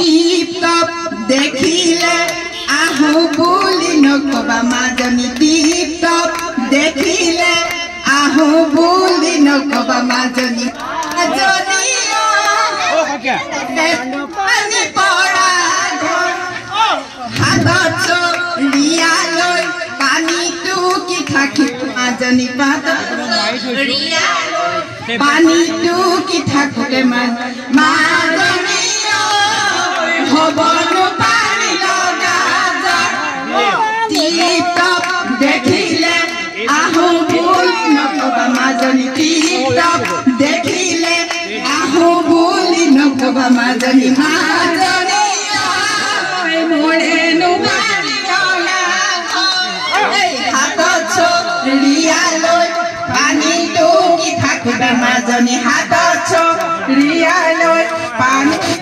tip top দেখিলে আহো বুলি নকবা মাজনী টিপ টপ দেখিলে আহো বুলি নকবা মাজনী পানী পৰা হাতত চলিয়ালৈ পানীটো কি থাকিব মাজনী পাতত পানীটো কি থাকোতে মাজনী হবনো পানী লগা টিপ টপ দেখিলে আহো বুলি নকবা মাজনী টিপ টপ দেখিলে আহো বুলি নকবা মাজনী মাজনী মোৰেনো পানী লগা হাতত চলিয়ালৈ পানীটো কি থাকোতে মাজনী হাতত চলিয়ালৈ পানী